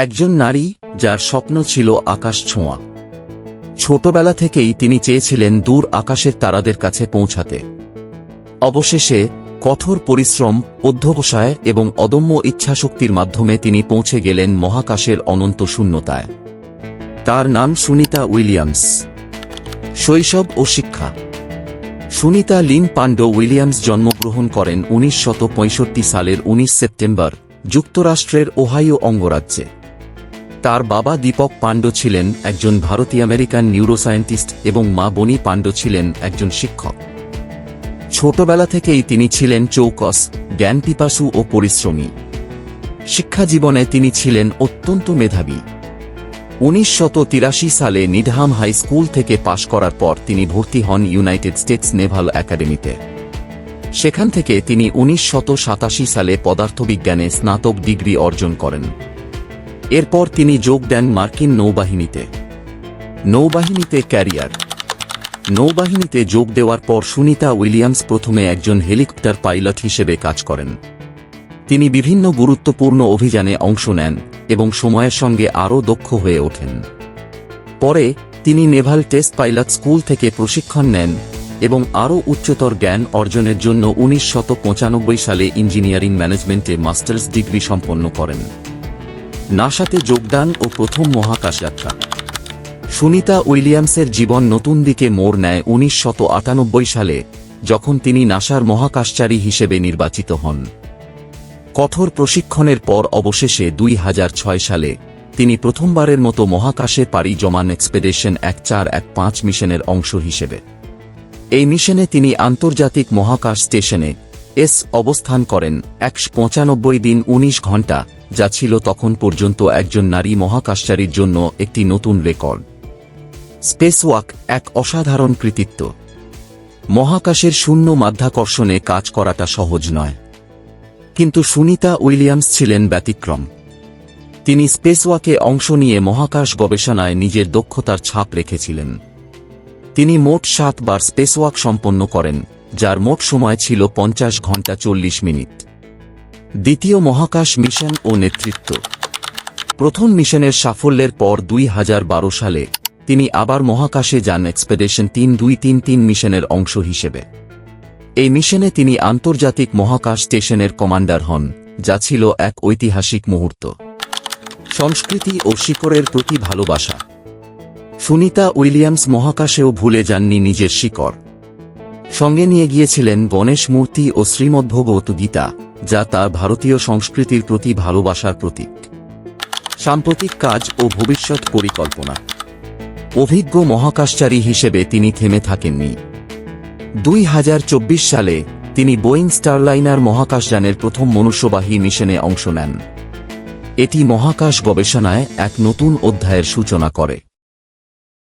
একজন নারী যার স্বপ্ন ছিল আকাশ ছোঁয়া। ছোটবেলা থেকেই তিনি চেয়েছিলেন দূর আকাশের তারাদের কাছে পৌঁছাতে। অবশেষে কঠোর পরিশ্রম, অধ্যবসায় এবং অদম্য ইচ্ছাশক্তির মাধ্যমে তিনি পৌঁছে গেলেন মহাকাশের অনন্ত শূন্যতায়। তার নাম সুনিতা উইলিয়ামস। শৈশব ও শিক্ষা। সুনিতা লিন পান্ডো উইলিয়ামস জন্মগ্রহণ করেন 1965 সালের 19 সেপ্টেম্বর যুক্তরাষ্ট্রের ওহাইও অঙ্গরাজ্যে। তার বাবা দীপক পান্ডো ছিলেন একজন ভারতীয় আমেরিকান নিউরোসায়েন্টিস্ট এবং মা বনি পান্ডো ছিলেন একজন শিক্ষক। ছোটবেলা থেকেই তিনি ছিলেন চৌকস, জ্ঞানপিপাসু ও পরিশ্রমী। শিক্ষা জীবনে তিনি ছিলেন অত্যন্ত মেধাবী। 1983 সালে নিডহাম হাই স্কুল থেকে পাশ করার পর তিনি ভর্তি হন ইউনাইটেড স্টেটস নেভাল একাডেমিতে। সেখান থেকে তিনি 1987 সালে পদার্থবিজ্ঞানে স্নাতক ডিগ্রি অর্জন করেন। এরপর তিনি যোগ দেন মার্কিন নৌবাহিনীতে ক্যারিয়ার। নৌবাহিনীতে যোগ দেওয়ার পর সুনিতা উইলিয়ামস প্রথমে একজন হেলিকপ্টার পাইলট হিসেবে কাজ করেন। তিনি বিভিন্ন গুরুত্বপূর্ণ অভিযানে অংশ নেন এবং সময়ের সঙ্গে আরও দক্ষ হয়ে ওঠেন। পরে তিনি নেভাল টেস্ট পাইলট স্কুল থেকে প্রশিক্ষণ নেন এবং আরও উচ্চতর জ্ঞান অর্জনের জন্য 1995 সালে ইঞ্জিনিয়ারিং ম্যানেজমেন্টে মাস্টার্স ডিগ্রি সম্পন্ন করেন। নাসাতে যোগদান ও প্রথম মহাকাশ যাত্রা। সুনিতা উইলিয়ামসের জীবন নতুন দিকে মোড় নেয় 1998 সালে, যখন তিনি নাসার মহাকাশচারী হিসেবে নির্বাচিত হন। কঠোর প্রশিক্ষণের পর অবশেষে 2006 সালে তিনি প্রথমবারের মতো মহাকাশে পাড়ি জমান এক্সপেডিশন 1415 মিশনের অংশ হিসেবে। এই মিশনে তিনি আন্তর্জাতিক মহাকাশ স্টেশনে অবস্থান করেন 195 দিন 19 ঘণ্টা, যা ছিল তখন পর্যন্ত একজন নারী মহাকাশচারীর জন্য একটি নতুন রেকর্ড। স্পেসওয়াক এক অসাধারণ কৃতিত্ব। মহাকাশের শূন্য মাধ্যাকর্ষণে কাজ করাটা সহজ নয়, কিন্তু সুনিতা উইলিয়ামস ছিলেন ব্যতিক্রম। তিনি স্পেসওয়াকে অংশ নিয়ে মহাকাশ গবেষণায় নিজের দক্ষতার ছাপ রেখেছিলেন। তিনি মোট 7 বার স্পেসওয়াক সম্পন্ন করেন, যার মোট সময় ছিল 50 ঘণ্টা 40 মিনিট। দ্বিতীয় মহাকাশ মিশন ও নেতৃত্ব। প্রথম মিশনের সাফল্যের পর 2012 সালে তিনি আবার মহাকাশে যান এক্সপেডিশন 3233 মিশনের অংশ হিসেবে। এই মিশনে তিনি আন্তর্জাতিক মহাকাশ স্টেশনের কমান্ডার হন, যা ছিল এক ঐতিহাসিক মুহূর্ত। সংস্কৃতি ও শিকড়ের প্রতি ভালোবাসা। সুনিতা উইলিয়ামস মহাকাশেও ভুলে যাননি নিজের শিকড়। সঙ্গে নিয়ে গিয়েছিলেন গণেশ মূর্তি ও শ্রীমদ্ভগবত গীতা, যা তার ভারতীয় সংস্কৃতির প্রতি ভালোবাসার প্রতীক। সাম্প্রতিক কাজ ও ভবিষ্যৎ পরিকল্পনা। অভিজ্ঞ মহাকাশচারী হিসেবে তিনি থেমে থাকেননি। 2024 সালে তিনি বোয়িং স্টারলাইনার মহাকাশযানের প্রথম মনুষ্যবাহী মিশনে অংশ নেন। এটি মহাকাশ গবেষণায় এক নতুন অধ্যায়ের সূচনা করে।